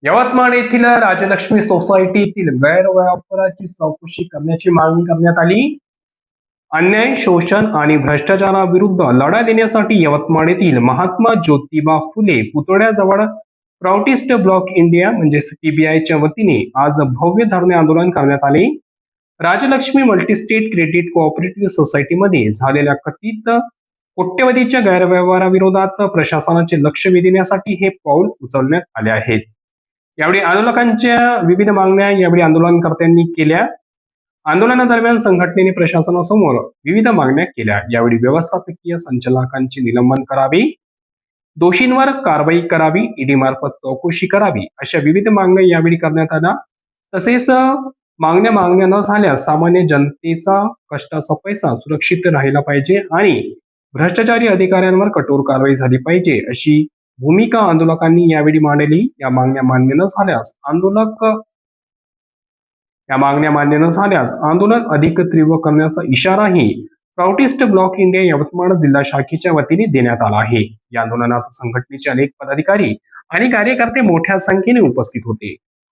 यवतमाळ येथील राजलक्ष्मी सोसायटीतील गैरव्यापाराची चौकशी करण्याची मागणी करण्यात आली। अन्याय, शोषण आणि भ्रष्टाचाराविरुद्ध लढा देण्यासाठी यवतमाळ येथील महात्मा ज्योतिबा फुले पुतळ्याजवळ प्राउटिस्ट ब्लॉक इंडिया म्हणजे सीबीआयच्या वतीने आज भव्य धरणे आंदोलन करण्यात आले। राजलक्ष्मी मल्टीस्टेट क्रेडिट कोऑपरेटिव्ह सोसायटीमध्ये झालेल्या कथित कोट्यवधीच्या गैरव्यवहाराविरोधात प्रशासनाचे लक्ष वेधण्यासाठी हे पाऊल उचलण्यात आले आहेत। यावेळी आंदोलकांच्या विविध मागण्या यावेळी आंदोलनकर्त्यांनी केल्या। आंदोलनादरम्यान संघटनेने प्रशासनासमोर विविध मागण्या केल्या। यावेळी व्यवस्थापकीय संचालकांचे निलंबन करावे, दोषींवर कारवाई करावी, ईडी मार्फत चौकशी करावी अशा विविध मागण्या यावेळी करण्यात आल्या। तसेच मागण्या न झाल्यास सामान्य जनतेचा कष्टाचा पैसा सुरक्षित राहिला पाहिजे आणि भ्रष्टाचारी अधिकाऱ्यांवर कठोर कारवाई झाली पाहिजे अशी भूमिका आंदोलकांनी यावेळी मांडली। या मागण्या मान्य न झाल्यास आंदोलन अधिक तीव्र करण्याचा इशाराही प्राउटिस्ट ब्लॉक इंडिया यवतमाळ जिल्हा शाखेच्या वतीने देण्यात आला आहे। या आंदोलनात संघटनेचे अनेक पदाधिकारी आणि कार्यकर्ते मोठ्या संख्येने उपस्थित होते।